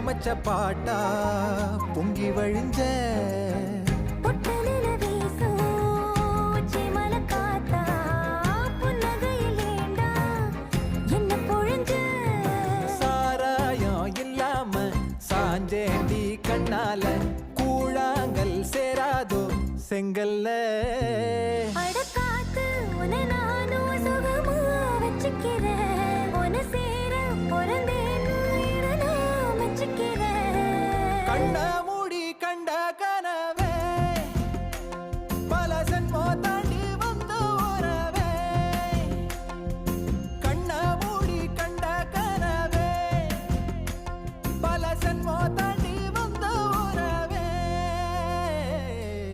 அமைச்ச பாட்டா பொங்கி வழிஞ்ச சாராயம் இல்லாம சாஞ்சேண்டி கண்ணால கூழாங்கல் சேராதோ செங்கல்ல அடக்காத்து உன நானும் சுகமா வச்சுக்கிறேன்